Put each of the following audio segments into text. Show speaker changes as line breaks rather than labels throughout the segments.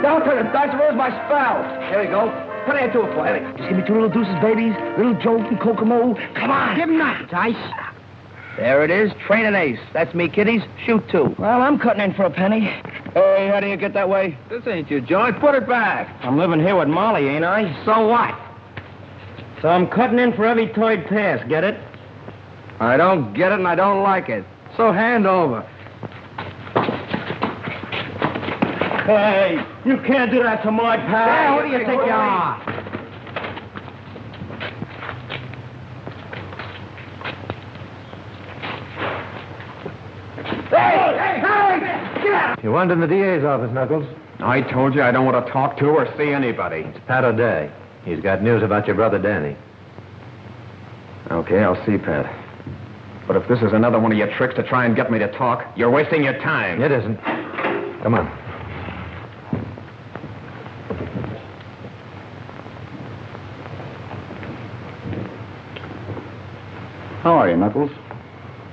Don't turn it, Dodge. Where's my spell? Here you go. What do I do it for? Just give me 2 little deuces, babies. Little Joe and Kokomo. Come on.
Give him that, Dice.
There it is. Train an ace. That's me, kiddies. Shoot 2.
Well, I'm cutting in for a penny.
Hey, how do you get that way?
This ain't your joint. Put it back.
I'm living here with Molly, ain't I?
So what?
So I'm cutting in for every toy pass, get it?
I don't get it and I don't like it. So hand over.
Hey, you can't do that to my pal.
Hey, who do you think you are? Hey! Get out!
You wanted in the DA's office, Knuckles.
I told you I don't want to talk to or see anybody.
It's Pat O'Day. He's got news about your brother, Danny.
Okay, I'll see, Pat. But if this is another one of your tricks to try and get me to talk, you're wasting your time.
It isn't. Come on.
How are you, Knuckles?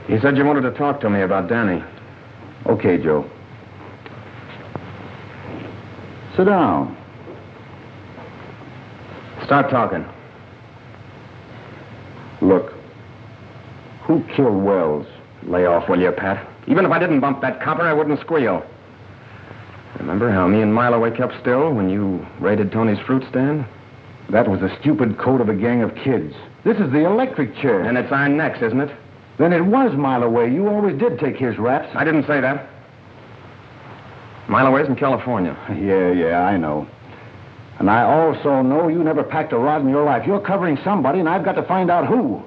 He said you wanted to talk to me about Danny.
Okay, Joe. Sit down.
Start talking.
Look, who killed Wells?
Lay off, will you, Pat? Even if I didn't bump that copper, I wouldn't squeal. Remember how me and Miloway kept still when you raided Tony's fruit stand?
That was a stupid code of a gang of kids. This is the electric chair.
And it's our necks, isn't it?
Then it was Miloway. You always did take his raps.
I didn't say that. Miloway's in California.
Yeah, I know. And I also know you never packed a rod in your life. You're covering somebody, and I've got to find out who.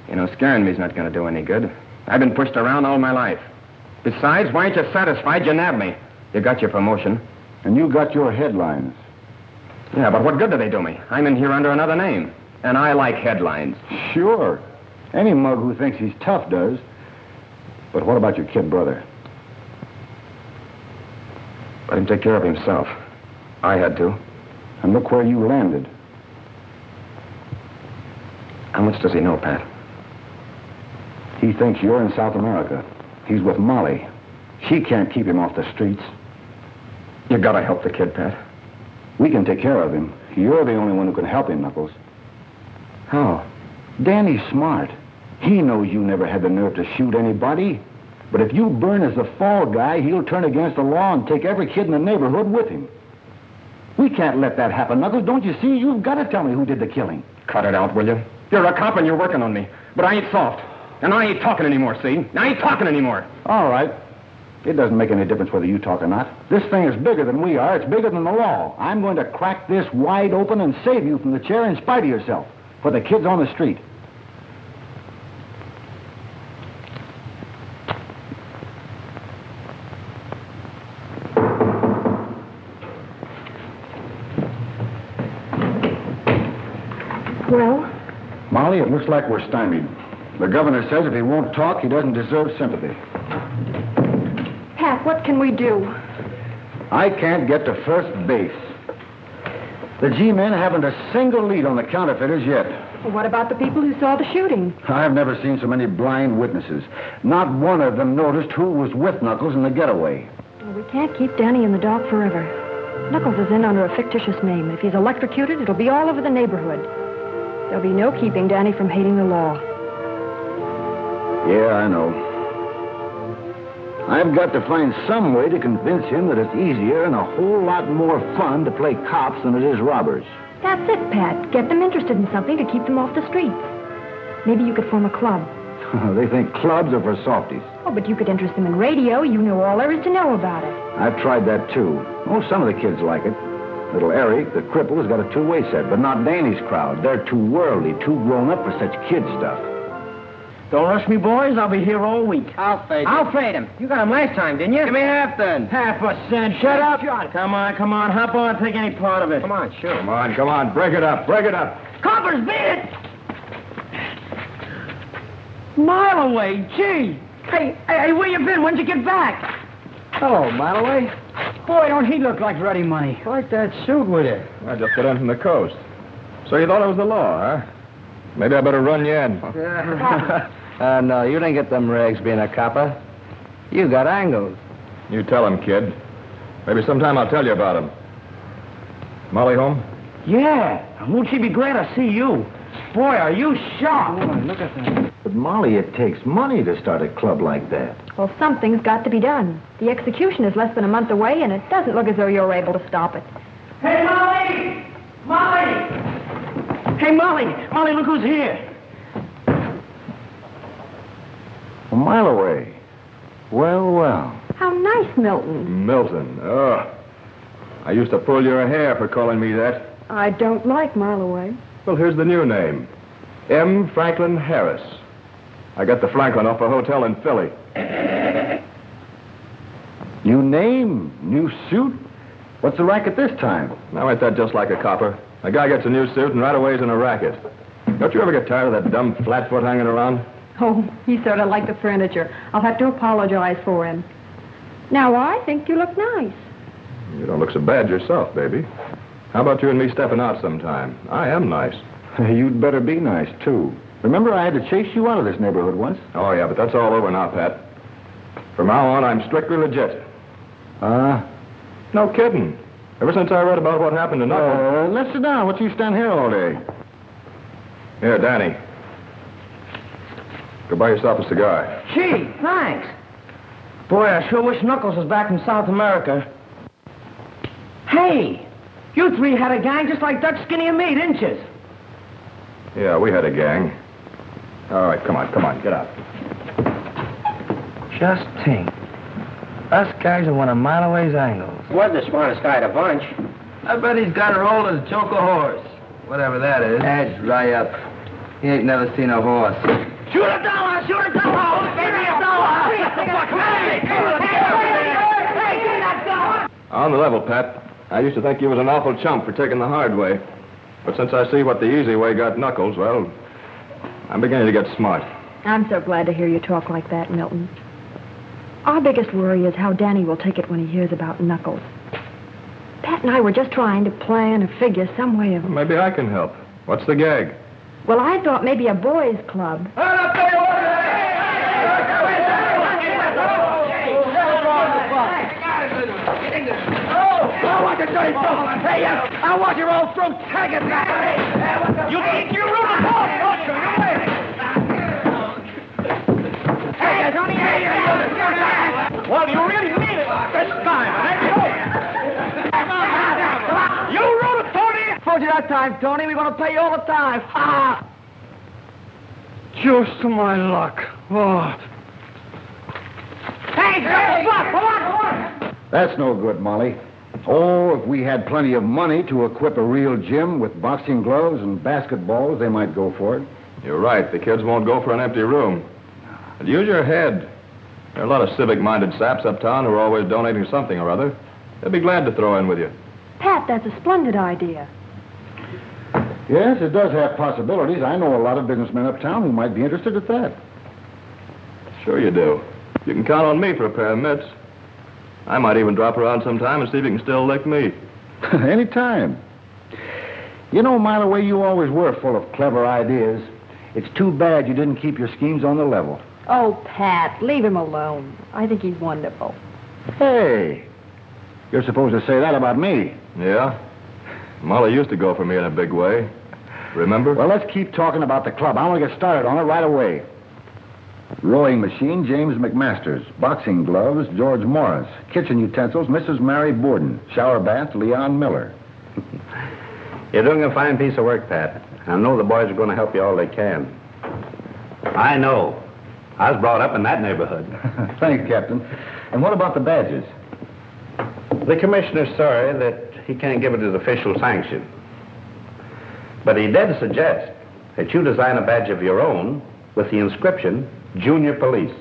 You know, scaring me's not going to do any good. I've been pushed around all my life. Besides, why ain't you satisfied you nabbed me? You got your promotion.
And you got your headlines.
Yeah, but what good do they do me? I'm in here under another name. And I like headlines.
Sure. Any mug who thinks he's tough does. But what about your kid brother?
Let him take care of himself. I had to.
And look where you landed.
How much does he know, Pat?
He thinks you're in South America. He's with Molly. She can't keep him off the streets.
You gotta help the kid, Pat.
We can take care of him. You're the only one who can help him, Knuckles.
How?
Danny's smart. He knows you never had the nerve to shoot anybody. But if you burn as the fall guy, he'll turn against the law and take every kid in the neighborhood with him. We can't let that happen, Knuckles. Don't you see? You've got to tell me who did the killing.
Cut it out, will you? You're a cop and you're working on me. But I ain't soft. And I ain't talking anymore, see? I ain't talking anymore.
All right. It doesn't make any difference whether you talk or not. This thing is bigger than we are. It's bigger than the law. I'm going to crack this wide open and save you from the chair in spite of yourself. For the kids on the street.
Well?
Molly, it looks like we're stymied. The governor says if he won't talk, he doesn't deserve sympathy.
Pat, what can we do?
I can't get to first base. The G-men haven't a single lead on the counterfeiters yet.
Well, what about the people who saw the shooting?
I've never seen so many blind witnesses. Not one of them noticed who was with Knuckles in the getaway.
Well, we can't keep Danny in the dark forever. Knuckles is in under a fictitious name. If he's electrocuted, it'll be all over the neighborhood. There'll be no keeping Danny from hating the law.
Yeah, I know. I've got to find some way to convince him that it's easier and a whole lot more fun to play cops than it is robbers.
That's it, Pat. Get them interested in something to keep them off the streets. Maybe you could form a club.
They think clubs are for softies.
Oh, but you could interest them in radio. You know all there is to know about it.
I've tried that, too. Oh, some of the kids like it. Little Eric, the cripple, has got a two-way set, but not Danny's crowd. They're too worldly, too grown up for such kid stuff.
Don't rush me, boys. I'll be here all week.
I'll fade him. You got him last time, didn't you?
Give me half, then.
Half a cent. Shut up. Come on. Hop on. Take any part of it.
Come on, sure.
Come on. Break it up.
Coppers, beat it! Mile away. Gee. Hey, where you been? When'd you get back?
Hello, Miloway.
Boy, don't he look like ready money.
Like that suit with it.
I just got in from the coast. So you thought it was the law, huh? Maybe I better run you in.
No, you didn't get them rags being a copper. You got angles.
You tell him, kid. Maybe sometime I'll tell you about him. Molly home?
Yeah. Won't she be glad to see you? Boy, are you sharp.
Boy, look at that. But, Molly, it takes money to start a club like that.
Well, something's got to be done. The execution is less than a month away, and it doesn't look as though you're able to stop it.
Hey, Molly! Molly! Hey, Molly! Molly, look who's here.
A mile away. Well, well.
How nice, Milton.
Milton. Oh. I used to pull your hair for calling me that.
I don't like Mile Away.
Well, here's the new name. M. Franklin Harris. I got the Franklin off a hotel in Philly.
New name, new suit. What's the racket this time?
Now, ain't that just like a copper? A guy gets a new suit and right away he's in a racket. Don't you ever get tired of that dumb flatfoot hanging around?
Oh, he's sort of like the furniture. I'll have to apologize for him. Now, I think you look nice.
You don't look so bad yourself, baby. How about you and me stepping out sometime? I am nice.
You'd better be nice, too. Remember, I had to chase you out of this neighborhood once?
Oh, yeah, but that's all over now, Pat. From now on, I'm strictly legit. No kidding. Ever since I read about what happened to Knuckles...
let's sit down. What you stand here all day?
Here, Danny. Go buy yourself a cigar.
Gee, thanks. Boy, I sure wish Knuckles was back in South America. Hey, you three had a gang just like Dutch, Skinny, and me, didn't you?
Yeah, we had a gang. All right, come on, get out.
Just think. Us guys are one of Mile Away's angles.
Wasn't the smartest guy of the bunch.
I bet he's got her old as choke a horse. Whatever that is.
That's dry up. He ain't never seen a horse.
Shoot a dollar! Shoot a dollar! Give me a dollar! Hey, give me that dollar!
On the level, Pat. I used to think you was an awful chump for taking the hard way. But since I see what the easy way got Knuckles, well, I'm beginning to get smart.
I'm so glad to hear you talk like that, Milton. Our biggest worry is how Danny will take it when he hears about Knuckles. Pat and I were just trying to plan or figure some way of...
Maybe I can help. What's the gag?
Well, I thought maybe a boys' club.
I want to dirty ball. Hey, I want your old throat tagging back. You think you rule the ball, don't you? Hey, Tony, well, you really mean it this time, You rule it, Tony. Told you that time, Tony. We're going to pay you all the time. Ha! Just my luck. Oh. Hey, come on.
That's no good, Molly. Oh, if we had plenty of money to equip a real gym with boxing gloves and basketballs, they might go for it.
You're right. The kids won't go for an empty room. But use your head. There are a lot of civic-minded saps uptown who are always donating something or other. They'll be glad to throw in with you.
Pat, that's a splendid idea.
Yes, it does have possibilities. I know a lot of businessmen uptown who might be interested at that.
Sure you do. You can count on me for a pair of mitts. I might even drop around sometime and see if you can still lick me.
Anytime. You know, Mile Away, you always were full of clever ideas. It's too bad you didn't keep your schemes on the level.
Oh, Pat, leave him alone. I think he's wonderful.
Hey, you're supposed to say that about me.
Yeah? Molly used to go for me in a big way. Remember?
Well, let's keep talking about the club. I want to get started on it right away. Rowing machine, James McMasters. Boxing gloves, George Morris. Kitchen utensils, Mrs. Mary Borden. Shower bath, Leon Miller.
You're doing a fine piece of work, Pat. I know the boys are going to help you all they can. I know. I was brought up in that neighborhood.
Thanks, Captain. And what about the badges?
The commissioner's sorry that he can't give it his official sanction. But he did suggest that you design a badge of your own with the inscription, Junior Police.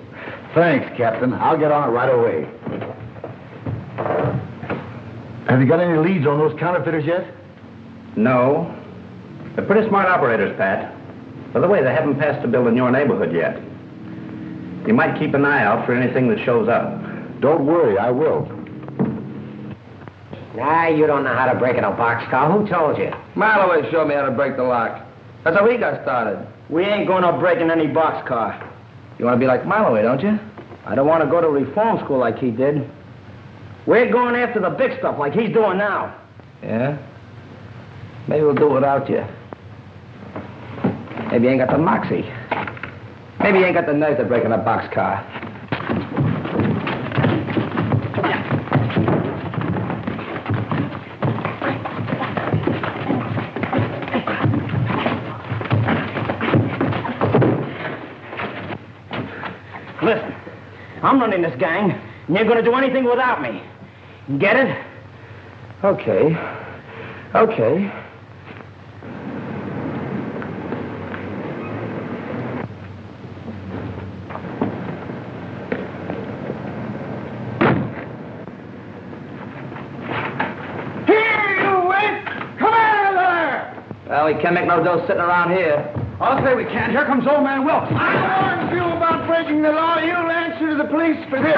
Thanks, Captain. I'll get on it right away. Have you got any leads on those counterfeiters yet?
No. They're pretty smart operators, Pat. By the way, they haven't passed a bill in your neighborhood yet. You might keep an eye out for anything that shows up.
Don't worry, I will.
Nah, you don't know how to break in a boxcar. Who told you?
Mile Away showed me how to break the lock. That's how we got started. We ain't going to break in any boxcar. You want to be like Mile Away, don't you? I don't want to go to reform school like he did. We're going after the big stuff like he's doing now.
Yeah?
Maybe we'll do it without you. Maybe you ain't got the moxie. Maybe you ain't got the nerve to break in a boxcar.
Listen, I'm running this gang, and you're going to do anything without me. Get it?
Okay. Okay. Well, we can't make no dough sitting around here.
I'll say we can't. Here comes old man Wilkes. I warned you about breaking the law. You'll answer to the police for this.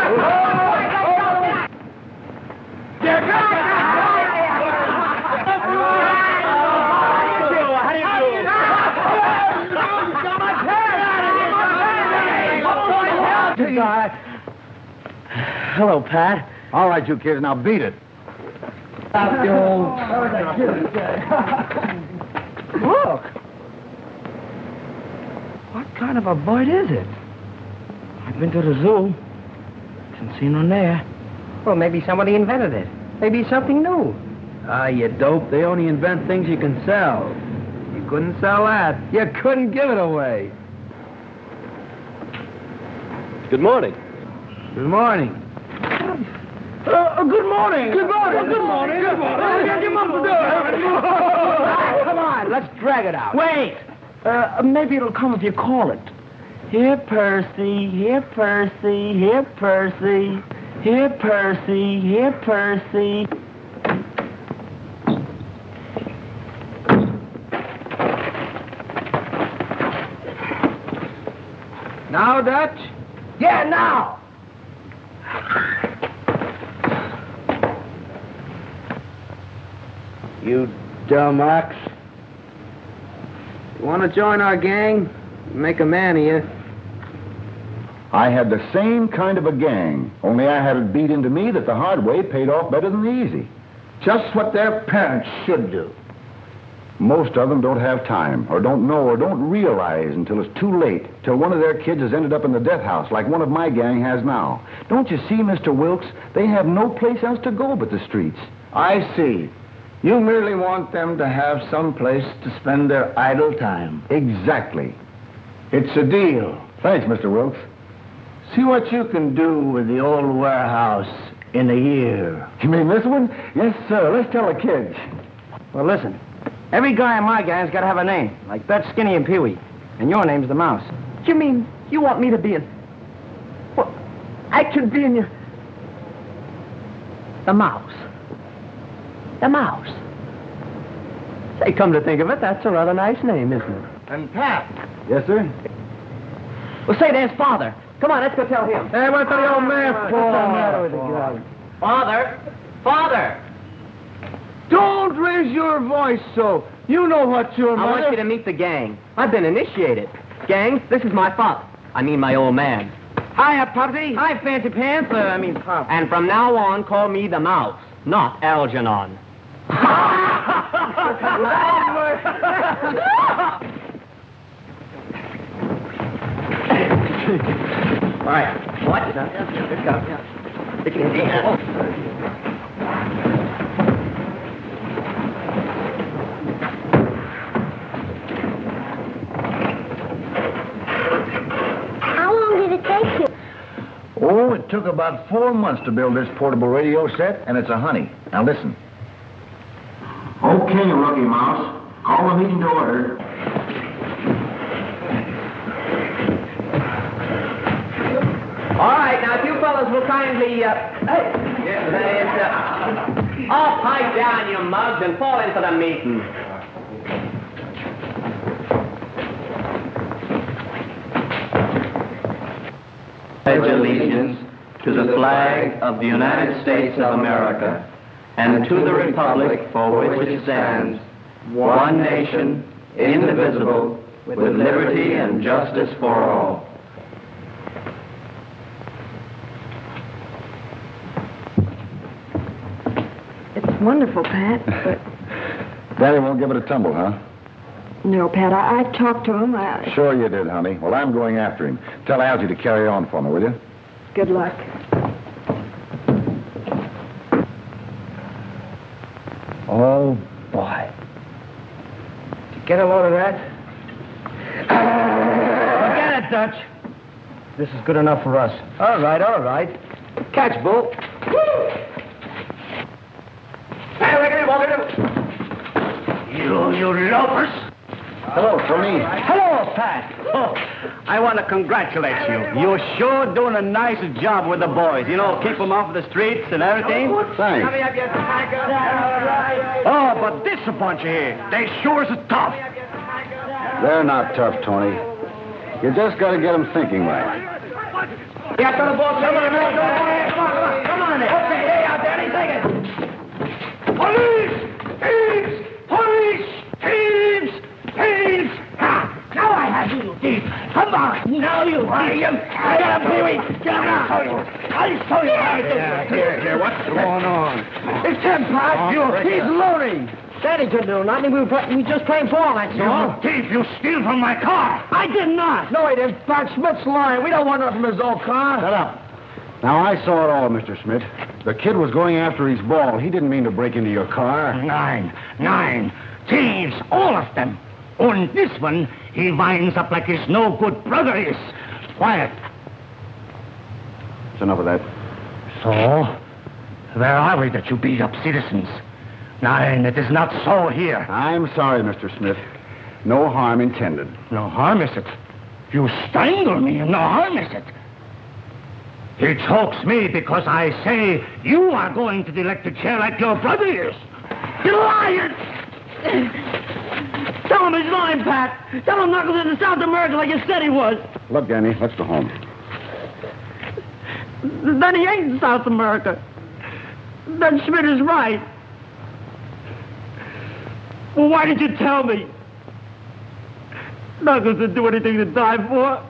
Hello, Pat.
All right, you kids, now beat it.
Look. What kind of a bird is it? I've been to the zoo. Didn't see none there.
Well, maybe somebody invented it. Maybe it's something new.
Ah, you dope. They only invent things you can sell. You couldn't sell that. You couldn't give it away.
Good morning.
Good morning.
Good morning. Good morning. Good morning. Good morning. Get him up the door.
Come on, let's drag it out.
Wait!
Maybe it'll come if you call it. Here, Percy. Here, Percy. Here, Percy. Here, Percy. Here, Percy. Now, Dutch? Yeah, now!
You dumb ox. You want to join our gang? Make a man of you.
I had the same kind of a gang, only I had it beat into me that the hard way paid off better than the easy.
Just what their parents should do.
Most of them don't have time, or don't know, or don't realize until it's too late, till one of their kids has ended up in the death house like one of my gang has now. Don't you see, Mr. Wilkes? They have no place else to go but the streets.
I see. You merely want them to have some place to spend their idle time.
Exactly.
It's a deal.
Thanks, Mr. Wilkes.
See what you can do with the old warehouse in a year.
You mean this one? Yes, sir. Let's tell the kids.
Well, listen. Every guy in my gang's got to have a name, like Bet, Skinny, and Pee-wee. And your name's the Mouse.
You mean you want me to be in... Well, I can be in your... The Mouse. The Mouse.
Say, come to think of it, that's a rather nice name, isn't it?
And Pat.
Yes, sir?
Well, say, there's Father. Come on, let's go tell him.
Hey, what's the old man for?
What's the matter with the guy? Father! Father!
Don't raise your voice so. You know what your
I
mother...
want you to meet the gang. I've been initiated. Gang, this is my father. I mean my old man.
Hiya, Puppy.
Hi, Fancy Pants. Pop. And from now on, call me the Mouse, not Algernon. All right. Watch it. Let's go. Stick it in.
Oh, it took about 4 months to build this portable radio set, and it's a honey. Now listen. Okay, Rookie Mouse. Call the meeting to order.
All right, now if you fellas will kindly, all pipe down, you mugs, and fall into the meeting.
Pledge allegiance to the flag of the United States of America and to the republic for which it stands, one nation, indivisible, with liberty and justice for all.
It's wonderful, Pat, but
Danny won't give it a tumble, huh?
No, Pat, I talked to him.
Sure you did, honey. Well, I'm going after him. Tell Algie to carry on for me, will you?
Good luck.
Oh, boy. Did you get a load of that? Forget it, Dutch. This is good enough for us. All right, all right. Catch, Bull. Hey, you loafers.
Hello, Tony.
Hello, Pat. Oh, I want to congratulate you. You're sure doing a nice job with the boys. You know, keep them off the streets and everything.
Thanks.
Oh, but this a bunch here. They sure is tough.
They're not tough, Tony. You just got to get them thinking right.
Yeah, come on, come on. Okay, hey, out there, take it. Police! Thieves! Police! Thieves! Thieves! Now I have you, thief. Come on. Now you thief. Get up, Pee-wee. Get up. I'll show you how to do it. Here, what's going on? It's him, Pat. He's loading.
Danny didn't do nothing. We just playing ball, that's all.
You thief, you steal from my car. I did not.
No, he didn't. Pat Schmidt's lying. We don't want nothing from his old car.
Shut up. Now, I saw it all, Mr. Schmidt. The kid was going after his ball. He didn't mean to break into your car.
Nine. Thieves, all of them. On this one, he winds up like his no-good brother is. Quiet.
It's enough of that.
So, where are we that you beat up citizens? Nine, it is not so here.
I'm sorry, Mr. Smith. No harm intended.
No harm is it? You strangle me, and no harm is it? He chokes me because I say you are going to the elected chair like your brother is. You liar!
Tell him he's lying, Pat. Tell him Knuckles is in South America like you said he was.
Look, Danny, let's go home.
Then he ain't in South America. Then Schmidt is right. Well, why did you tell me? Knuckles didn't do anything to die for.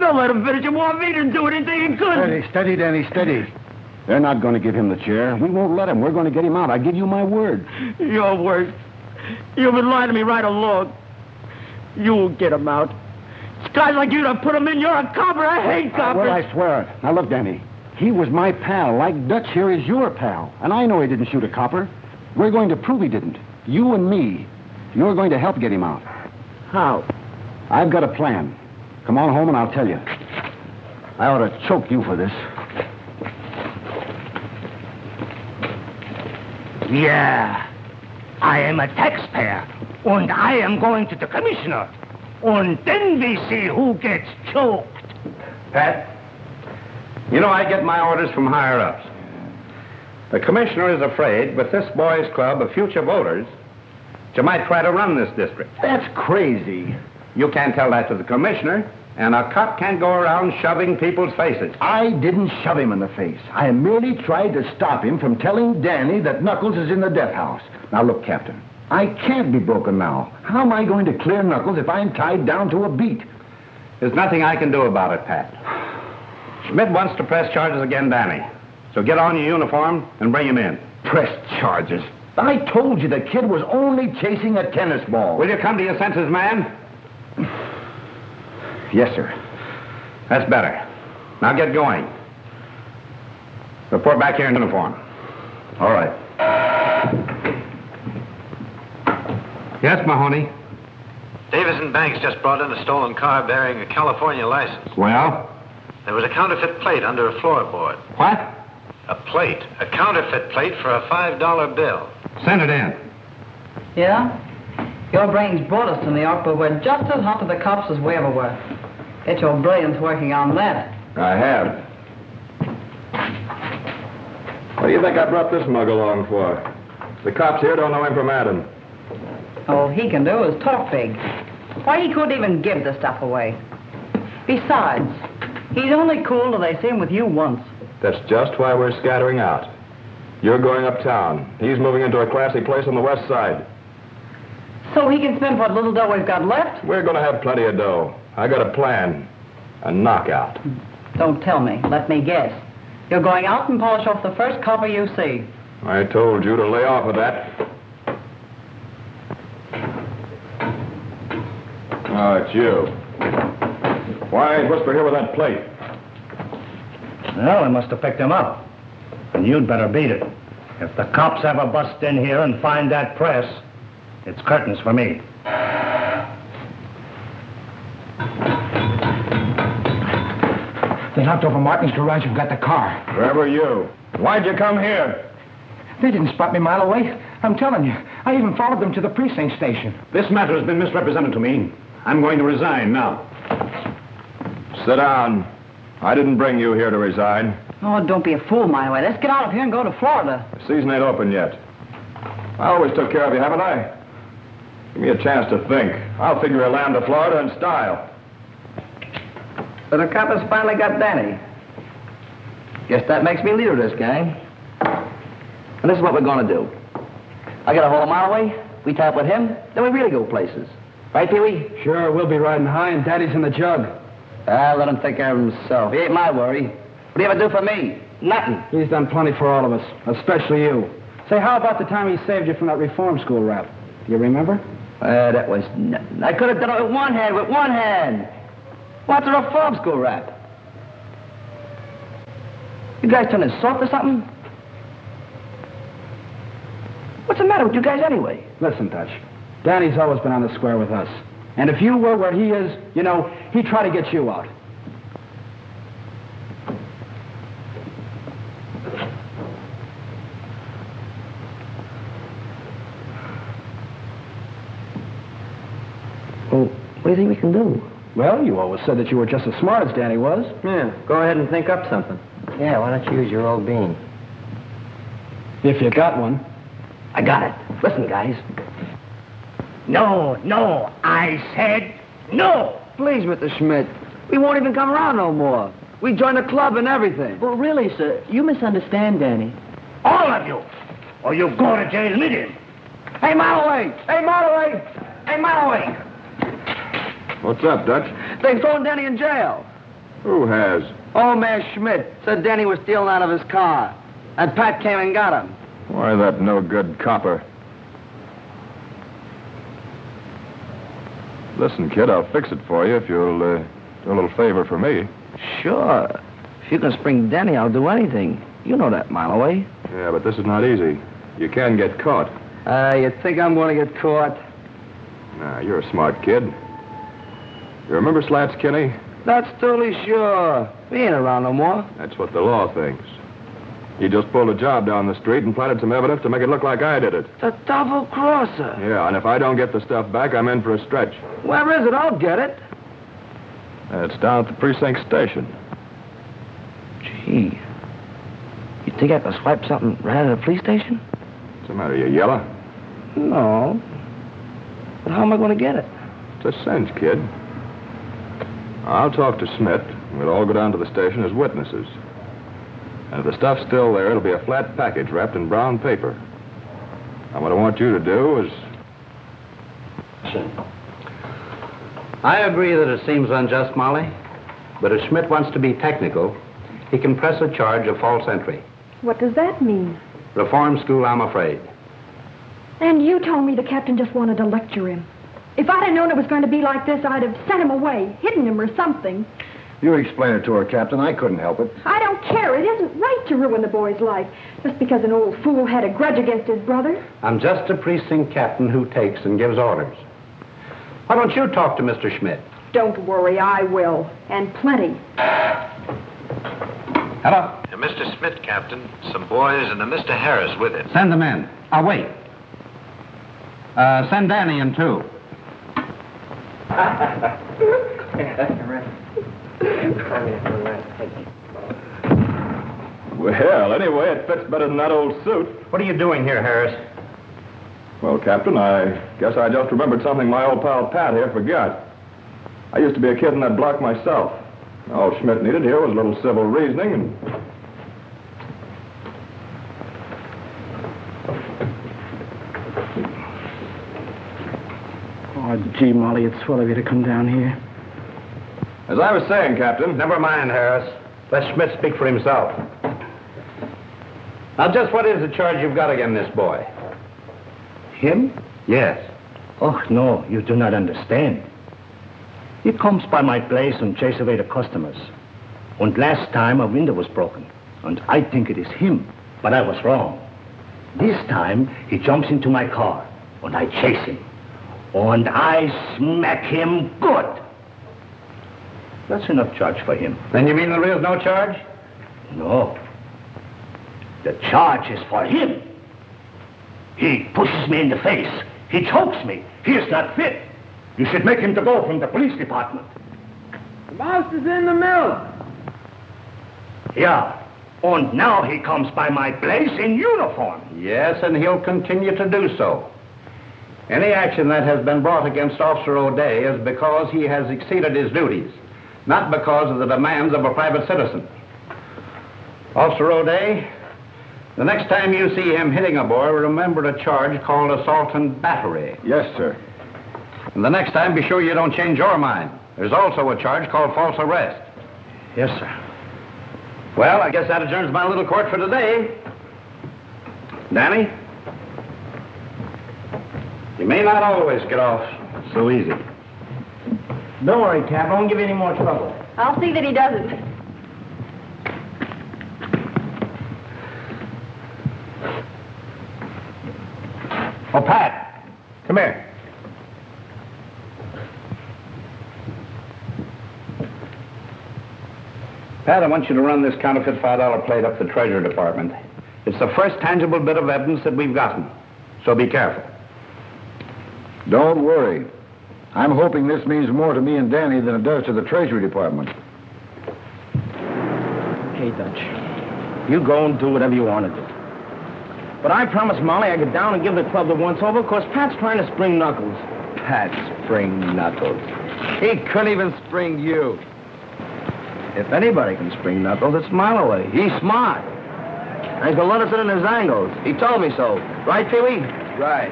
Don't let him finish. He want me to do anything he could.
Steady, Danny, steady. They're not going to give him the chair. We won't let him. We're going to get him out. I give you my word.
Your word. You've been lying to me right along. You'll get him out. It's guys like you that put him in. You're a copper. I hate coppers.
Well, I swear it. Now, look, Danny. He was my pal, like Dutch here is your pal. And I know he didn't shoot a copper. We're going to prove he didn't. You and me. You're going to help get him out.
How?
I've got a plan. Come on home and I'll tell you. I ought to choke you for this.
Yeah. I am a taxpayer, and I am going to the commissioner. And then we see who gets choked.
Pat, you know I get my orders from higher-ups. The commissioner is afraid with this boys' club of future voters, you might try to run this district.
That's crazy.
You can't tell that to the commissioner, and a cop can't go around shoving people's faces.
I didn't shove him in the face. I merely tried to stop him from telling Danny that Knuckles is in the death house. Now, look, Captain, I can't be broken now. How am I going to clear Knuckles if I'm tied down to a beat?
There's nothing I can do about it, Pat. Schmidt wants to press charges against Danny. So get on your uniform and bring him in.
Press charges? I told you the kid was only chasing a tennis ball.
Will you come to your senses, man?
Yes, sir.
That's better. Now get going. Report back here in uniform.
All right.
Yes, Mahoney.
Davis and Banks just brought in a stolen car bearing a California license.
Well?
There was a counterfeit plate under a floorboard.
What?
A plate. A counterfeit plate for a $5 bill.
Send it in.
Yeah? Your brains brought us to New York, but we're just as hot to the cops as we ever were. Get your brilliance working on that.
I have. What do you think I brought this mug along for? The cops here don't know him from Adam.
All he can do is talk big. Why, he couldn't even give the stuff away. Besides, he's only cool till they see him with you once.
That's just why we're scattering out. You're going uptown. He's moving into a classy place on the west side.
So he can spend what little dough we've got left?
We're going to have plenty of dough. I got a plan. A knockout.
Don't tell me. Let me guess. You're going out and polish off the first copper you see.
I told you to lay off of that. That's you. Why ain't Whisper here with that plate?
Well, I must have picked him up. And you'd better beat it. If the cops ever bust in here and find that press, it's curtains for me.
They knocked over Martin's garage and got the car.
Where were you? Why'd you come here?
They didn't spot me a mile away. I'm telling you. I even followed them to the precinct station.
This matter has been misrepresented to me. I'm going to resign now.
Sit down. I didn't bring you here to resign.
Oh, don't be a fool, my way. Let's get out of here and go to Florida.
The season ain't open yet. I always took care of you, haven't I? Give me a chance to think. I'll figure a land to Florida in style.
So the coppers finally got Danny. Guess that makes me leader of this gang. And this is what we're gonna do. I get a whole mile away, we tie up with him, then we really go places. Right, Pee-wee?
Sure, we'll be riding high and Daddy's in the jug.
Let him take care of himself. He ain't my worry. What do you ever do for me? Nothing.
He's done plenty for all of us, especially you. Say, how about the time he saved you from that reform school rap? Do you remember?
That was nothing. I could have done it with one hand. What's a reform school rap? You guys turning soft or something? What's the matter with you guys anyway?
Listen, Dutch. Danny's always been on the square with us. And if you were where he is, you know, he'd try to get you out.
Well, what do you think we can do?
Well, you always said that you were just as smart as Danny was.
Yeah, go ahead and think up something. Yeah, why don't you use your old bean?
If you got one.
I got it. Listen, guys.
No, I said no.
Please, Mr. Schmidt. We won't even come around no more. We join the club and everything.
Well, really, sir, you misunderstand Danny.
All of you. Or you go to jail with him.
Hey, Marloway! Hey, Marloway! Hey, Marloway!
What's up, Dutch?
They've thrown Danny in jail.
Who has?
Old man Schmidt said Danny was stealing out of his car. And Pat came and got him.
Why, that no-good copper. Listen, kid, I'll fix it for you if you'll do a little favor for me.
Sure. If you can spring Danny, I'll do anything. You know that, Marloway.
Yeah, but this is not easy. You can get caught.
You think I'm going to get caught?
Nah, you're a smart kid. You remember Slats Kinney?
That's totally sure. We ain't around no more.
That's what the law thinks. He just pulled a job down the street and planted some evidence to make it look like I did it.
The double-crosser.
Yeah, and if I don't get the stuff back, I'm in for a stretch.
Where is it? I'll get it.
It's down at the precinct station.
Gee. You think I could swipe something right out of the police station?
What's the matter, you yellow?
No. But how am I going to get it?
It's a cinch, kid. I'll talk to Smith. We'll all go down to the station as witnesses. And if the stuff's still there, it'll be a flat package wrapped in brown paper. And what I want you to do is...
I agree that it seems unjust, Molly. But if Schmidt wants to be technical, he can press a charge of false entry.
What does that mean?
Reform school, I'm afraid.
And you told me the captain just wanted to lecture him. If I'd have known it was going to be like this, I'd have sent him away, hidden him or something.
You explain it to her, Captain. I couldn't help it.
I don't care. It isn't right to ruin the boy's life just because an old fool had a grudge against his brother.
I'm just a precinct captain who takes and gives orders. Why don't you talk to Mr. Schmidt?
Don't worry, I will. And plenty.
Hello?
Mr. Schmidt, Captain. Some boys and a Mr. Harris with it.
Send them in. I'll wait. Send Danny in, too.
Well, anyway, it fits better than that old suit.
What are you doing here, Harris?
Well, Captain, I guess I just remembered something my old pal Pat here forgot. I used to be a kid in that block myself. All Schmidt needed here was a little civil reasoning and...
Oh, gee, Molly, it's swell of you to come down here.
As I was saying, Captain...
Never mind, Harris. Let Schmidt speak for himself. Now, just what is the charge you've got against this boy?
Him?
Yes.
Oh, no, you do not understand. He comes by my place and chases away the customers. And last time a window was broken. And I think it is him, but I was wrong. This time he jumps into my car and I chase him. And I smack him good. That's enough charge for him.
Then you mean there is no charge?
No. The charge is for him. He pushes me in the face. He chokes me. He is not fit. You should make him to go from the police department.
The mouse is in the mill.
Yeah. And now he comes by my place in uniform.
Yes, and he'll continue to do so. Any action that has been brought against Officer O'Day is because he has exceeded his duties, not because of the demands of a private citizen. Officer O'Day, the next time you see him hitting a boy, remember a charge called assault and battery.
Yes, sir.
And the next time, be sure you don't change your mind. There's also a charge called false arrest.
Yes, sir.
Well, I guess that adjourns my little court for today. Danny? You may not always get off so easy.
Don't worry, Cap. I won't give you any more trouble.
I'll see that he doesn't.
Oh, Pat, come here. Pat, I want you to run this counterfeit $5 plate up the Treasury Department. It's the first tangible bit of evidence that we've gotten, so be careful.
Don't worry. I'm hoping this means more to me and Danny than it does to the Treasury Department.
Okay, Dutch. You go and do whatever you want to do. But I promised Molly I'd get down and give the club the once-over because Pat's trying to spring Knuckles.
Pat spring Knuckles. He couldn't even spring you. If anybody can spring Knuckles, it's Malloway. He's smart. And he's let us in his angles. He told me so. Right, Pee-wee? Right.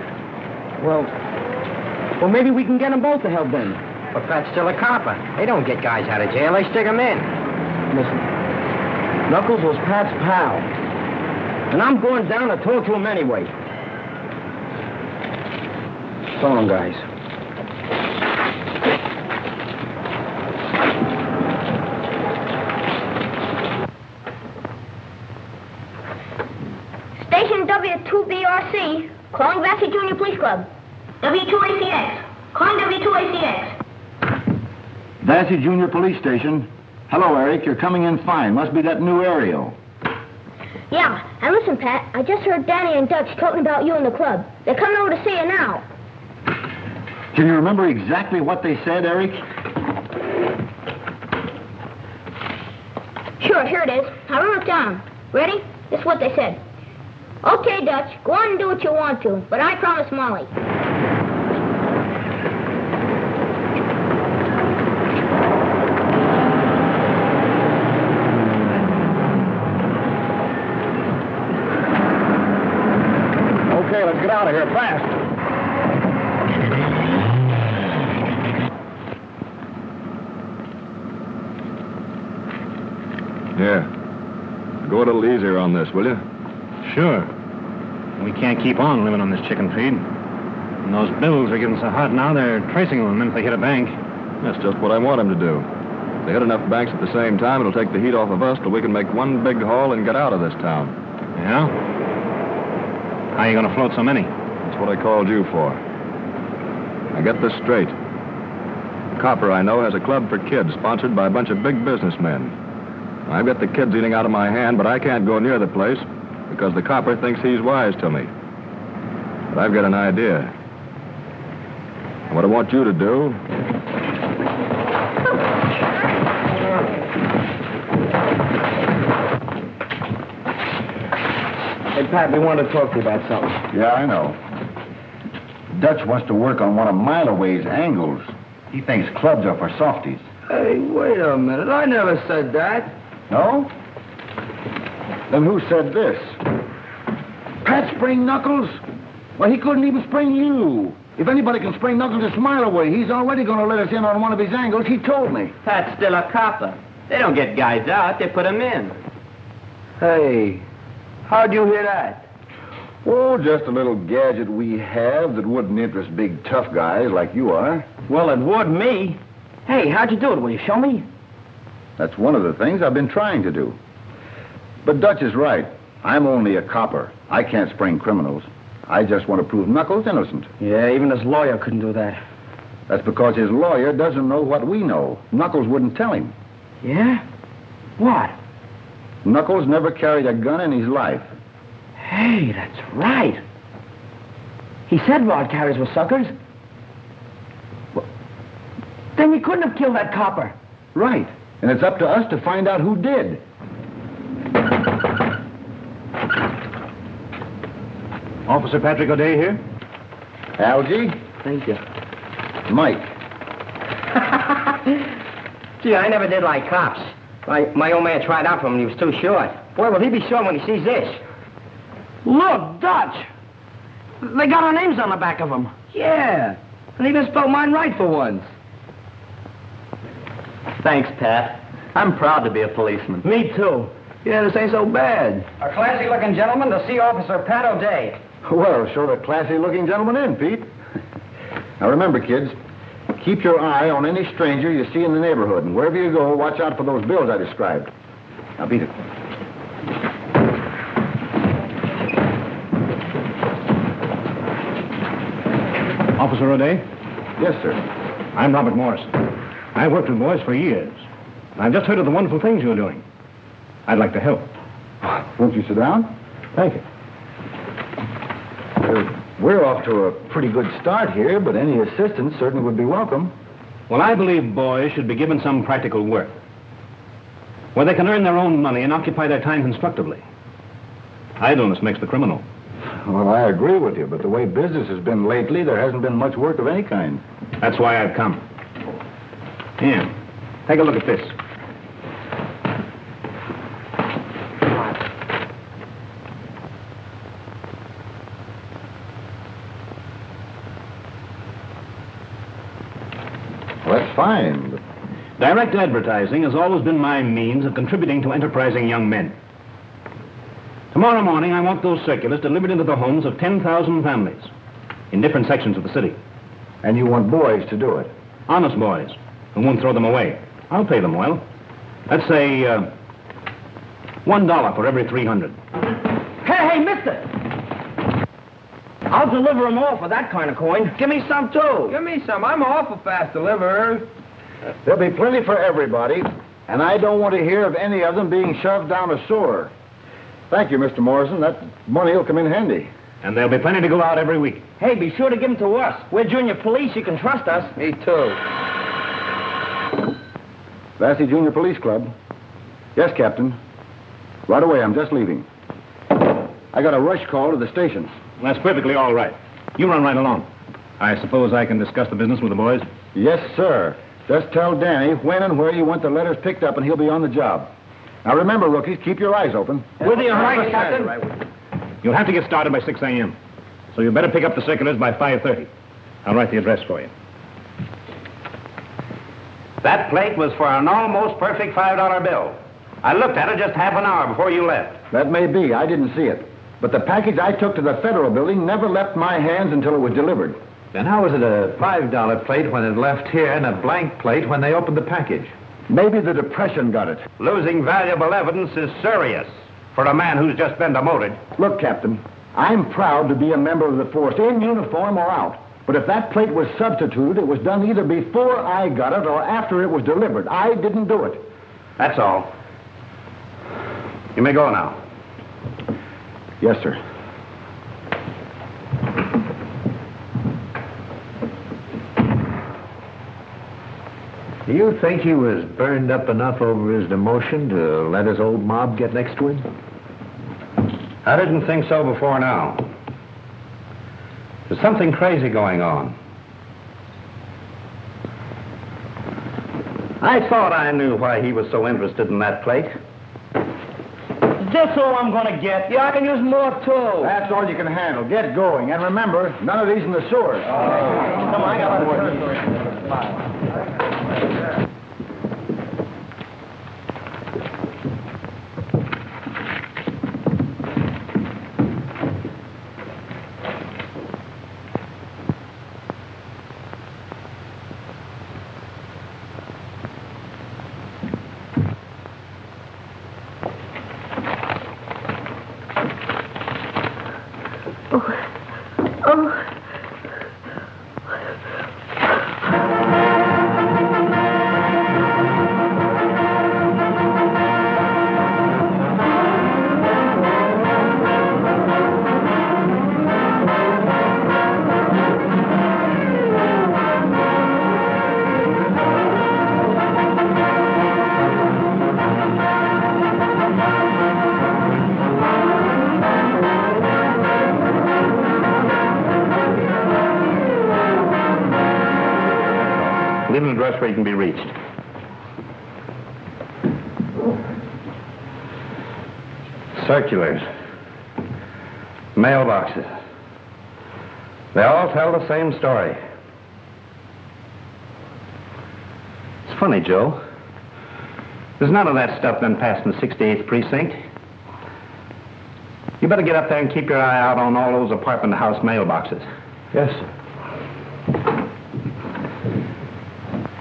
Well, maybe we can get them both to help then.
But Pat's still a copper. They don't get guys out of jail. They stick them in.
Listen, Knuckles was Pat's pal. And I'm going down to talk to him anyway. So long, guys.
Station W2BRC, calling Vassy Junior Police Club. W2ACX, calling W2ACX.
Vassy Junior Police Station. Hello, Eric. You're coming in fine. Must be that new aerial.
Yeah, and listen, Pat, I just heard Danny and Dutch talking about you in the club. They're coming over to see you now.
Can you remember exactly what they said, Eric?
Sure, here it is. I wrote it down. Ready? This is what they said. Okay, Dutch, go on and do what you want to, but I promise Molly.
Okay, let's get out of here fast.
Yeah. Go a little easier on this, will you?
Sure. We can't keep on living on this chicken feed. And those bills are getting so hot now, they're tracing them if they hit a bank.
That's just what I want them to do. If they hit enough banks at the same time, it'll take the heat off of us till we can make one big haul and get out of this town.
Yeah? How are you going to float so many?
That's what I called you for. Now get this straight. The copper I know has a club for kids sponsored by a bunch of big businessmen. I've got the kids eating out of my hand, but I can't go near the place because the copper thinks he's wise to me. But I've got an idea. And what I want you to do...
Hey, Pat, we want to talk to you about something.
Yeah, I know. Dutch wants to work on one of Malloway's angles. He thinks clubs are for softies.
Hey, wait a minute. I never said that.
No? Then who said this? Pat spring Knuckles? Well, he couldn't even spring you. If anybody can spring Knuckles, it's Malloway. He's already going to let us in on one of his angles. He told me.
Pat's still a copper. They don't get guys out, they put them in.
Hey, how'd you hear that?
Oh, just a little gadget we have that wouldn't interest big, tough guys like you are.
Well, it would me. Hey, how'd you do it? Will you show me?
That's one of the things I've been trying to do. But Dutch is right. I'm only a copper. I can't spring criminals. I just want to prove Knuckles innocent.
Yeah, even his lawyer couldn't do that.
That's because his lawyer doesn't know what we know. Knuckles wouldn't tell him.
Yeah? What?
Knuckles never carried a gun in his life.
Hey, that's right. He said rod carriers were suckers. Well, then he couldn't have killed that copper.
Right. And it's up to us to find out who did.
Officer Patrick O'Day here?
Algie?
Thank you.
Mike.
Gee, I never did like cops. My old man tried out for him and he was too short. Boy, will he be short when he sees this. Look, Dutch! They got our names on the back of them. Yeah, and he even spelled mine right for once.
Thanks, Pat. I'm proud to be a policeman.
Me too.
Yeah, this ain't so bad.
A classy-looking gentleman to see Officer Pat O'Day.
Well, show the classy-looking gentleman in, Pete. Now remember, kids, keep your eye on any stranger you see in the neighborhood, and wherever you go, watch out for those bills I described. Now, beat it.
Officer O'Day?
Yes, sir.
I'm Robert Morrison. I've worked with boys for years. I've just heard of the wonderful things you're doing. I'd like to help.
Won't you sit down?
Thank you.
We're off to a pretty good start here, but any assistance certainly would be welcome.
Well, I believe boys should be given some practical work, where they can earn their own money and occupy their time constructively. Idleness makes the criminal.
Well, I agree with you, but the way business has been lately, there hasn't been much work of any kind.
That's why I've come. Here, take a look at this.
Well, that's fine, but...
Direct advertising has always been my means of contributing to enterprising young men. Tomorrow morning, I want those circulars delivered into the homes of 10,000 families in different sections of the city.
And you want boys to do it?
Honest boys who won't throw them away. I'll pay them well. Let's say $1 for every 300.
Hey, mister! I'll deliver them all for that kind of coin. Give me some, too.
Give me some. I'm an awful fast deliverer.
There'll be plenty for everybody, and I don't want to hear of any of them being shoved down a sewer. Thank you, Mr. Morrison. That money will come in handy.
And there'll be plenty to go out every week.
Hey, be sure to give them to us. We're junior police. You can trust us.
Me too.
Vassy Junior Police Club. Yes, Captain. Right away, I'm just leaving. I got a rush call to the station.
Well, that's perfectly all right. You run right along. I suppose I can discuss the business with the boys?
Yes, sir. Just tell Danny when and where you want the letters picked up, and he'll be on the job. Now, remember, rookies, keep your eyes open.
With you, right, Captain.
You'll have to get started by 6 a.m. So you better pick up the circulars by 5:30. I'll write the address for you.
That plate was for an almost perfect $5 bill. I looked at it just half an hour before you left.
That may be. I didn't see it. But the package I took to the Federal Building never left my hands until it was delivered.
Then how was it a $5 plate when it left here and a blank plate when they opened the package?
Maybe the Depression got it.
Losing valuable evidence is serious for a man who's just been demoted.
Look, Captain, I'm proud to be a member of the force, in uniform or out. But if that plate was substituted, it was done either before I got it or after it was delivered. I didn't do it.
That's all. You may go now.
Yes, sir.
Do you think he was burned up enough over his demotion to let his old mob get next to him?
I didn't think so before now. There's something crazy going on. I thought I knew why he was so interested in that plate.
Is this all I'm gonna get? Yeah, I can use more, too.
That's all you can handle. Get going. And remember, none of these in the sewers.
Come on, I got more.
address where he can be reached. Circulars. Mailboxes. They all tell the same story. It's funny, Joe. There's none of that stuff been passed in the 68th precinct. You better get up there and keep your eye out on all those apartment house mailboxes.
Yes, sir.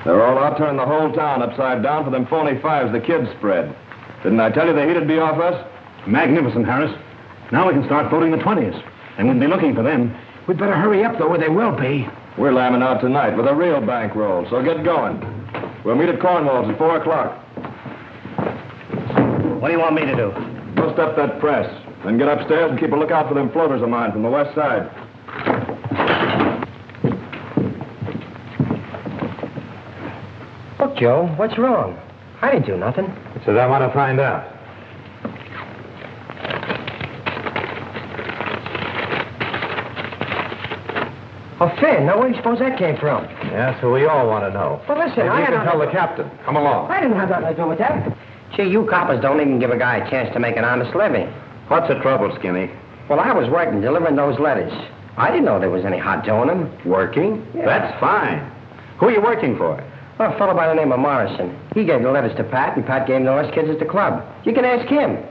They're all out turning the whole town upside down for them phony fives the kids spread. Didn't I tell you the heat'd be off us?
Magnificent, Harris. Now we can start voting the 20s. They won't be looking for them.
We'd better hurry up, though, or they will be.
We're lambing out tonight with a real bankroll, so get going. We'll meet at Cornwall's at 4 o'clock.
What do you want me to do?
Bust up that press. Then get upstairs and keep a lookout for them floaters of mine from the west side.
Look, Joe, what's wrong? I didn't do nothing.
It's what I want to find out.
Oh, Finn, now where do you suppose that came from?
Yeah, so we all want to know.
Well, listen,
Maybe
I
you
had
can tell the captain. Come along.
I didn't have nothing to do with that. Gee, you coppers don't even give a guy a chance to make an honest living.
What's the trouble, Skinny?
Well, I was working, delivering those letters. I didn't know there was any hot dough in them.
Working?
Yeah.
That's fine. Who are you working for?
Well, a fellow by the name of Morrison. He gave the letters to Pat, and Pat gave them to us kids at the club. You can ask him.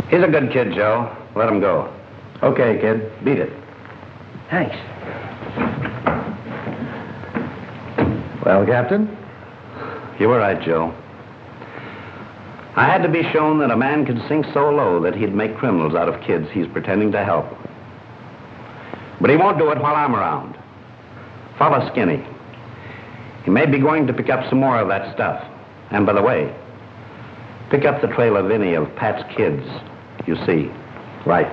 He's a good kid, Joe. Let him go. Okay, kid. Beat it.
Thanks.
Well, Captain? You were right, Joe. I had to be shown that a man could sink so low that he'd make criminals out of kids he's pretending to help. But he won't do it while I'm around. Follow Skinny. He may be going to pick up some more of that stuff. And by the way, pick up the trail of any of Pat's kids. You see. Right.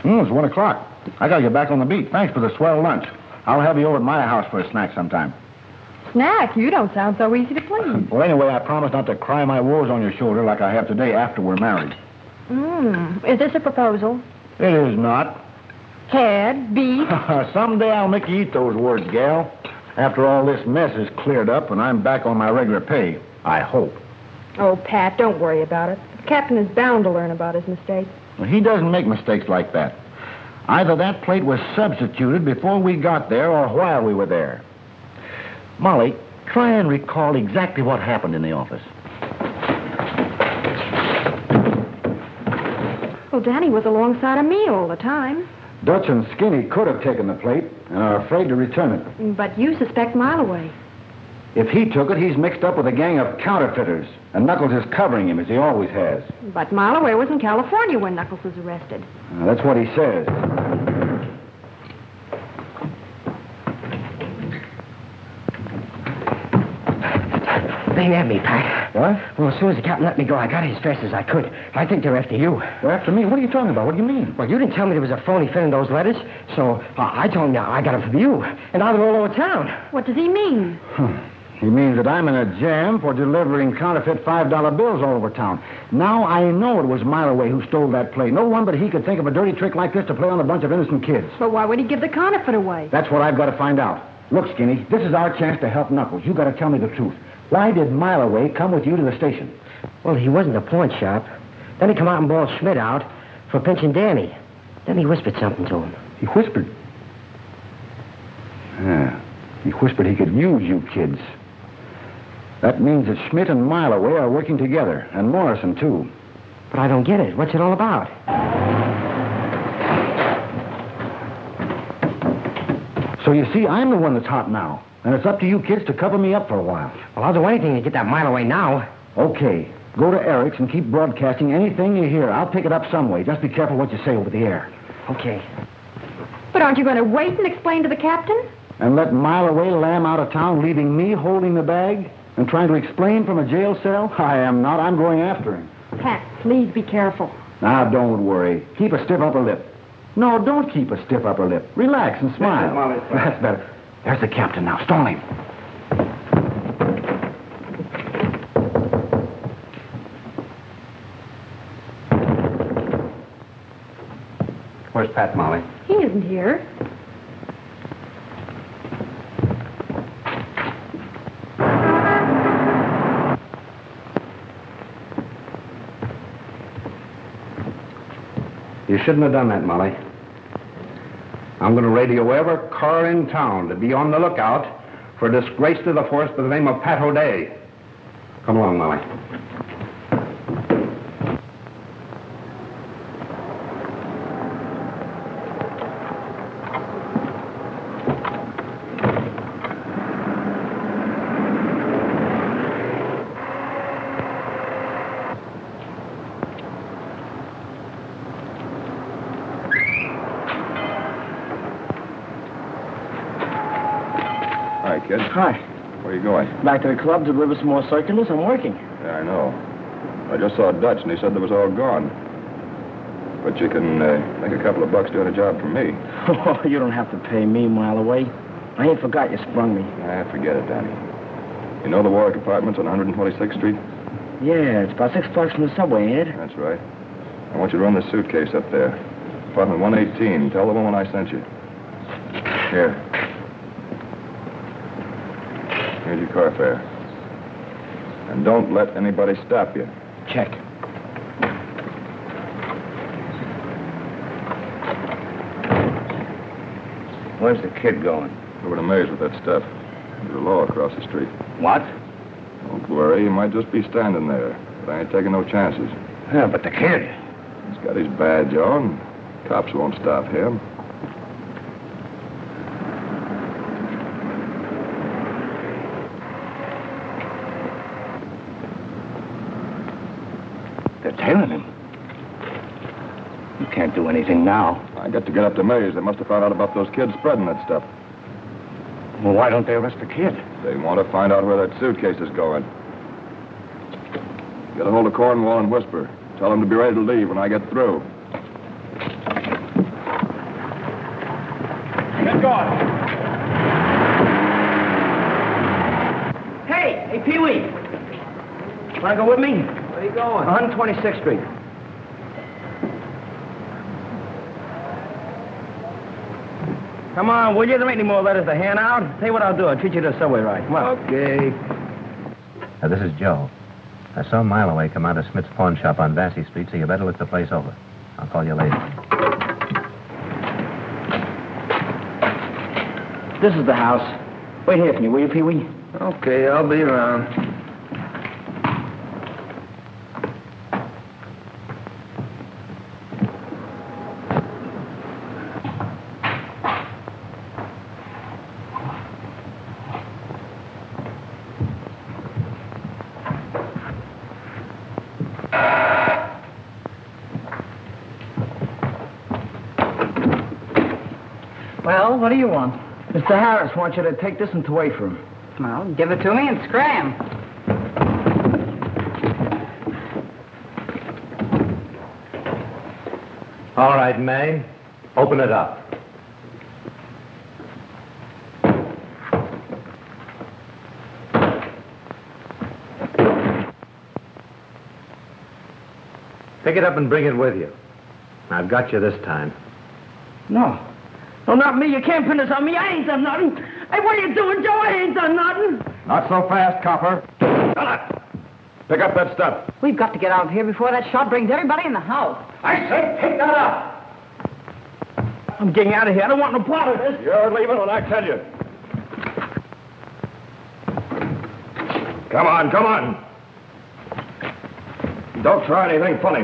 It's 1 o'clock. I gotta get back on the beat. Thanks for the swell lunch. I'll have you over at my house for a snack sometime.
Snack? You don't sound so easy to please.
Well, anyway, I promise not to cry my woes on your shoulder like I have today after we're married.
Is this a proposal?
It is not.
Head, beef?
Someday I'll make you eat those words, gal. After all this mess is cleared up and I'm back on my regular pay. I hope.
Oh, Pat, don't worry about it. The captain is bound to learn about his mistakes.
Well, he doesn't make mistakes like that. Either that plate was substituted before we got there or while we were there. Molly, try and recall exactly what happened in the office.
Well, Danny was alongside of me all the time.
Dutch and Skinny could have taken the plate and are afraid to return it.
But you suspect Mileway.
If he took it, he's mixed up with a gang of counterfeiters, and Knuckles is covering him, as he always has.
But Mileway was in California when Knuckles was arrested.
That's what he says.
They ain't at me, Pat.
What?
Well, as soon as the captain let me go, I got it as fast as I could. I think they're after you.
They're after me? What are you talking about? What do you mean?
Well, you didn't tell me there was a phony fit in those letters, so I told them I got them from you. And now they're all over town.
What does he mean?
He means that I'm in a jam for delivering counterfeit $5 bills all over town. Now I know it was Mileway who stole that plate. No one but he could think of a dirty trick like this to play on a bunch of innocent kids.
But why would he give the counterfeit away?
That's what I've got to find out. Look, Skinny, this is our chance to help Knuckles. You got to tell me the truth. Why did Mileway come with you to the station?
Well, he wasn't a pawn shop. Then he come out and bawled Schmidt out for pinching Danny. Then he whispered something to him.
He whispered? Yeah. He whispered he could use you kids. That means that Schmidt and Mileway are working together, and Morrison, too.
But I don't get it. What's it all about?
So you see, I'm the one that's hot now. And it's up to you kids to cover me up for a while.
Well, I'll do anything to get that Mileway now.
Okay. Go to Eric's and keep broadcasting anything you hear. I'll pick it up some way. Just be careful what you say over the air.
Okay.
But aren't you going to wait and explain to the captain?
And let Mileway lamb out of town, leaving me holding the bag? And trying to explain from a jail cell? I am not. I'm going after him.
Pat, please be careful.
Now, don't worry. Keep a stiff upper lip. No, don't keep a stiff upper lip. Relax and smile. That's better. There's the captain now. Stall him.
Where's Pat, Molly?
He isn't here.
You shouldn't have done that, Molly. I'm going to radio every car in town to be on the lookout for a disgrace to the force by the name of Pat O'Day. Come along, Molly.
Hi, kid.
Hi.
Where are you going?
Back to the club to deliver some more circulars. I'm working.
Yeah, I know. I just saw Dutch, and he said they was all gone. But you can make a couple of bucks doing a job for me.
Oh, you don't have to pay me a mile away. I ain't forgot you sprung me.
Forget it, Danny. You know the Warwick Apartments on 126th Street?
Yeah, it's about 6 blocks from the subway, ain't it?
That's right. I want you to run this suitcase up there. Apartment 118. Tell the woman I sent you. Here. Here's your car fare. And don't let anybody stop you.
Check.
Where's the kid going?
Over to Mays with that stuff. There's a law across the street.
What?
Don't worry, he might just be standing there. But I ain't taking no chances.
Yeah, but the kid.
He's got his badge on. Cops won't stop him.
They're tailing him. You can't do anything now.
I got to get up to Mays. They must have found out about those kids spreading that stuff.
Well, why don't they arrest the kid?
They want to find out where that suitcase is going. Get a hold of Cornwall and whisper. Tell him to be ready to leave when I get through.
Get going. Hey, Pee-wee. Want to go with me?
Where are you going?
126th Street. Come on, will you? There ain't any more letters to hand out. Tell you what I'll do. I'll treat you to a subway ride. Come on.
Okay.
This is Joe. I saw a mile away come out of Smith's pawn shop on Vassy Street, so you better look the place over. I'll call you later.
This is the house. Wait here for me, will you, Pee-wee?
Okay, I'll be around.
Well, what do you want?
Mr. Harris wants you to take this and away from him.
Well, give it to me and scram.
All right, May. Open it up. Pick it up and bring it with you. I've got you this time.
No. No, not me. You can't pin this on me. I ain't done nothing. Hey, what are you doing, Joe? I ain't done nothing.
Not so fast, copper. Pick up that stuff.
We've got to get out of here before that shot brings everybody in the house.
I said pick that up. I'm getting out of here. I don't want no part of this.
You're leaving when I tell you. Come on, come on. Don't try anything funny.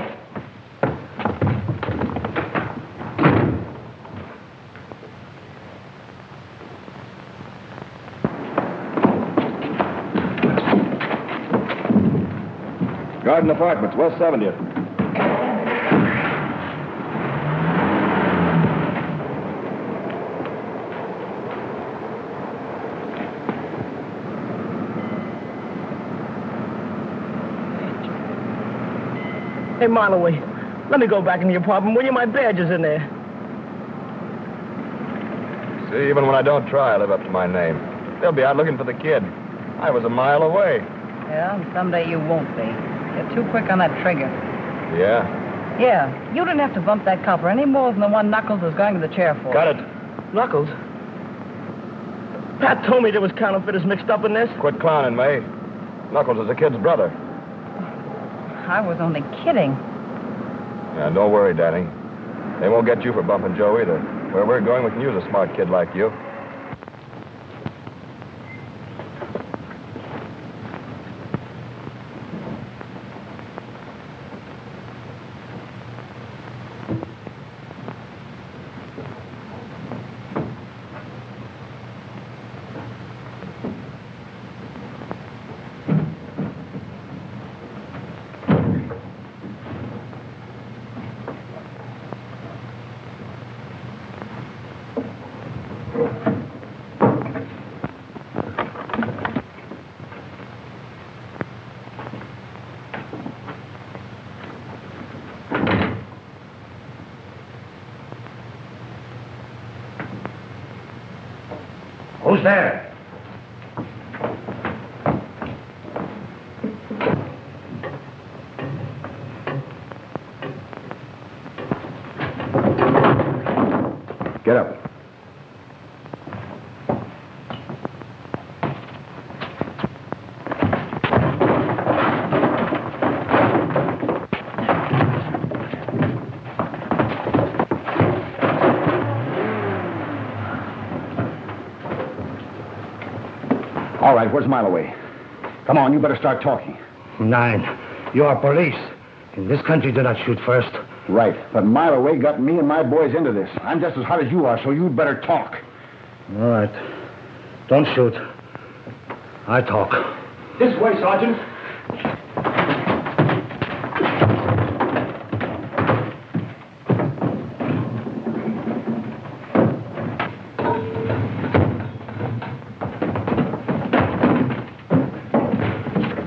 Garden Apartments, West 70th.
Hey, Marloway, let me go back in the apartment. Will you? My badge is in there.
See, even when I don't try, I live up to my name. They'll be out looking for the kid. I was a mile away.
Yeah, and someday you won't be. You're too quick on that trigger.
Yeah?
Yeah, you didn't have to bump that copper any more than the one Knuckles was going to the chair for.
Got it.
Knuckles? Pat told me there was counterfeiters mixed up in this.
Quit clowning, May. Knuckles is the kid's brother.
I was only kidding.
Yeah, don't worry, Danny. They won't get you for bumping Joe either. Where we're going, we can use a smart kid like you.
Who's there?
Get up. All right, where's Mileway? Come on, you better start talking.
9. You are police. In this country, do not shoot first.
Right, but Mileway got me and my boys into this. I'm just as hot as you are, so you'd better talk.
All right. Don't shoot. I talk.
This way, Sergeant.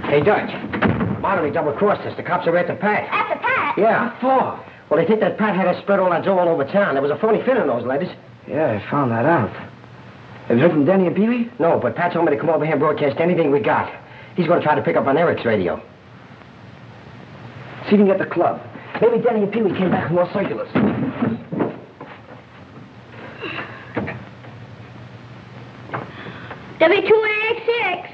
Hey, Dutch. Marloway double-crossed us. The cops are after Pat.
After Pat?
Yeah. What for? Well, they think that Pat had us spread all that dough all over town. There was a phony fin in those letters. Yeah, I found that out. Have you heard from Danny and Pee-wee? No, but Pat told me to come over here and broadcast anything we got. He's going to try to pick up on Eric's radio. See if you can get the club. Maybe Danny and Pee-wee came back with more circulars.
W286.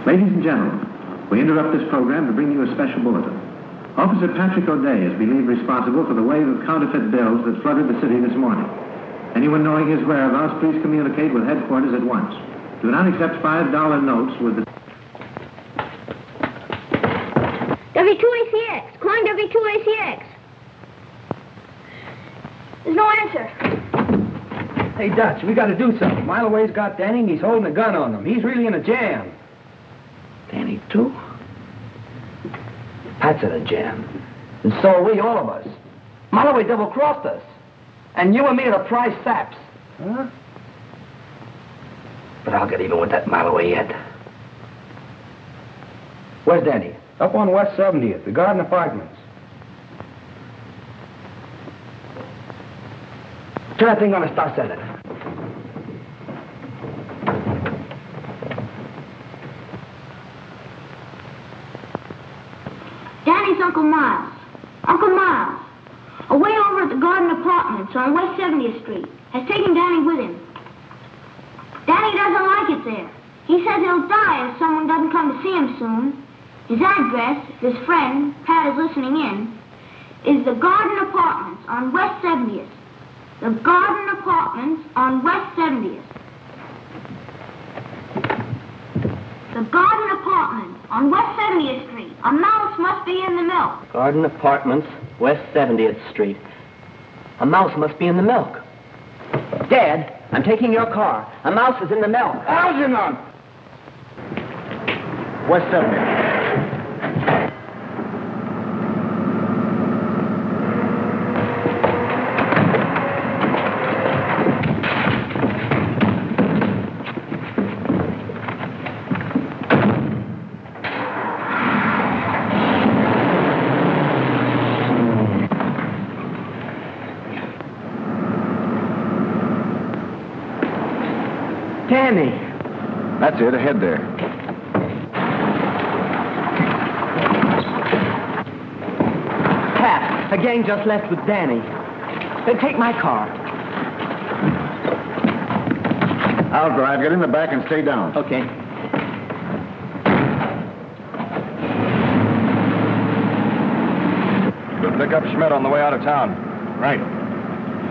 Ladies and gentlemen, we interrupt this program to bring you a special bulletin. Officer Patrick O'Day is believed responsible for the wave of counterfeit bills that flooded the city this morning. Anyone knowing his whereabouts, please communicate with headquarters at once. Do not accept $5 notes with the...
W2ACX. Calling W2ACX. There's no answer.
Hey, Dutch, we got to do something. Mileway's got Danny and he's holding a gun on him. He's really in a jam. Danny, too? Pat's in a jam. And so are we, all of us. Mileway double-crossed us. And you and me are the prize saps. Huh? But I'll get even with that Mileway yet. Where's Danny? Up on West 70th, the Garden Apartments. Turn that thing on and start sending.
Danny's Uncle Miles. Uncle Miles, away over at the Garden Apartments on West 70th Street, has taken Danny with him. Danny doesn't like it there. He says he'll die if someone doesn't come to see him soon. His address, if his friend, Pat, is listening in, is the Garden Apartments on West 70th. The Garden Apartments on West 70th. The Garden Apartments on West 70th Street. A mouse must be in the milk.
Garden Apartments, West 70th Street. A mouse must be in the milk.
Dad, I'm taking your car. A mouse is in the milk.
Algernon! West 70th.
Danny.
That's it, ahead there.
Pat, a gang just left with Danny. They take my car.
I'll drive. Get in the back and stay down.
Okay.
We'll pick up Schmidt on the way out of town.
Right.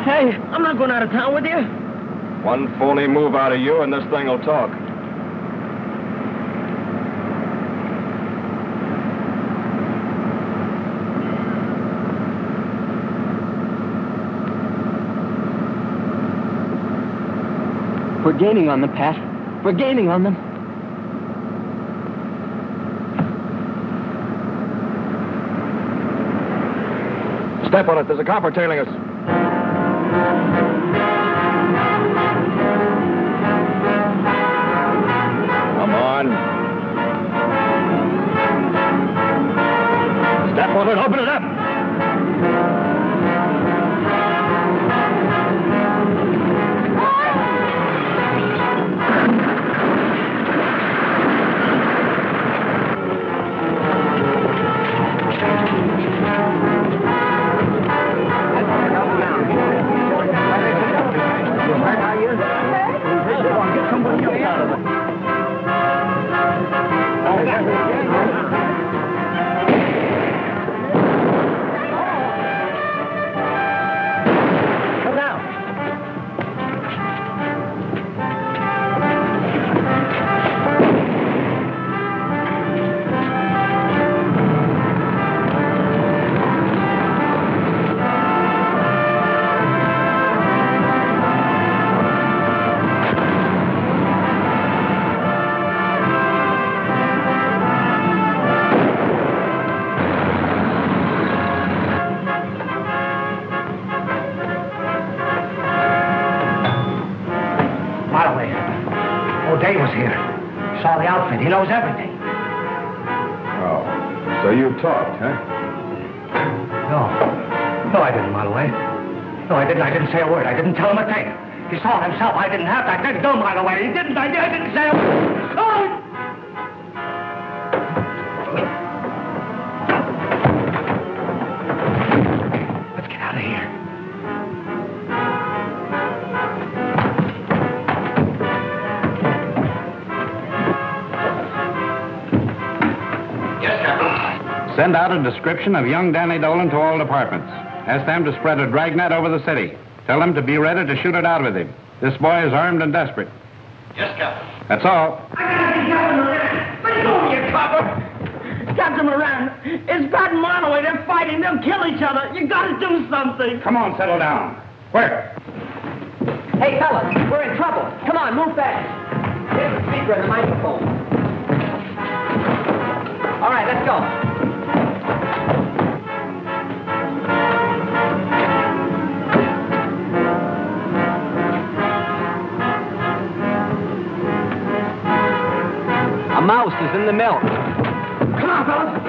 Hey, I'm not going out of town with you.
One phony move out of you and this thing will talk.
We're gaining on them, Pat. We're gaining on them.
Step on it. There's a copper tailing us. Come on. Step on it. Open it up.
He knows everything.
Oh, so you talked, huh?
No, I didn't, Marloway. No, I didn't. I didn't say a word. I didn't tell him a thing. He saw it himself. I didn't have to. I didn't go Marloway. He didn't. I didn't say a word. Oh! Let's get out of here.
Send out a description of young Danny Dolan to all departments. Ask them to spread a dragnet over the city. Tell them to be ready to shoot it out with him. This boy is armed and desperate.
Yes, Captain.
That's all.
Let go of your copper. Captain Moran, it's Pat and Marloway. They're fighting. They'll kill each other. You gotta do something.
Come on, settle down. Where?
Hey, fellas, we're in trouble. Come on, move fast. Here's the speaker and the microphone. All right, let's go. A mouse is in the milk. Come on, fellas.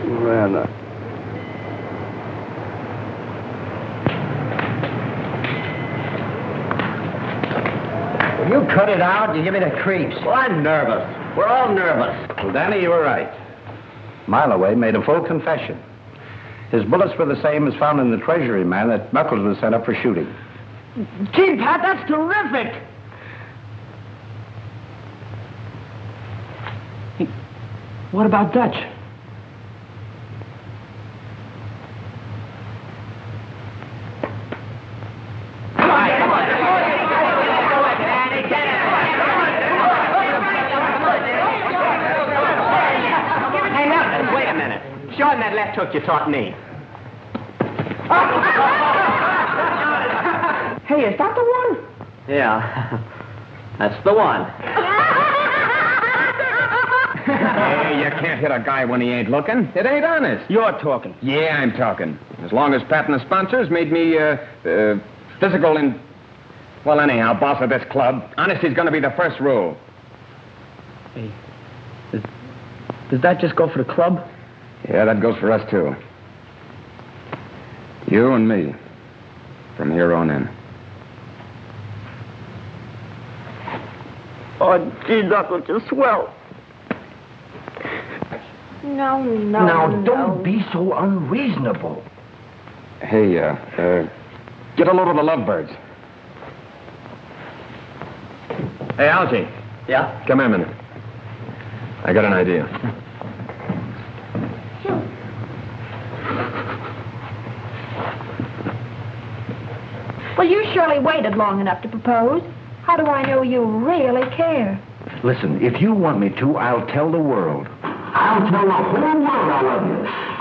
Miranda.
Will you cut it out? You give me the creeps.
Well, I'm nervous.
We're all nervous.
Well, Danny, you were right. Mileway made a full confession. His bullets were the same as found in the treasury man that Knuckles was sent up for shooting.
Gee, Pat, that's terrific. Hey, what about Dutch?
Show him that left hook you taught me.
Hey, is that the one?
Yeah, that's the one.
Hey, you can't hit a guy when he ain't looking. It ain't honest.
You're talking.
Yeah, I'm talking. As long as Pat and the sponsors made me, physical and... Well, anyhow, boss of this club, honesty's gonna be the first rule.
Hey, does that just go for the club?
Yeah, that goes for us, too. You and me. From here on in.
Oh, gee, Knuckles, you're swell.
No.
Now, don't be so unreasonable.
Hey, get a load of the lovebirds. Hey, Algie.
Yeah?
Come here a minute. I got an idea.
Well, you surely waited long enough to propose. How do I know you really care?
Listen, if you want me to, I'll tell the world. I'll tell the whole world I love you.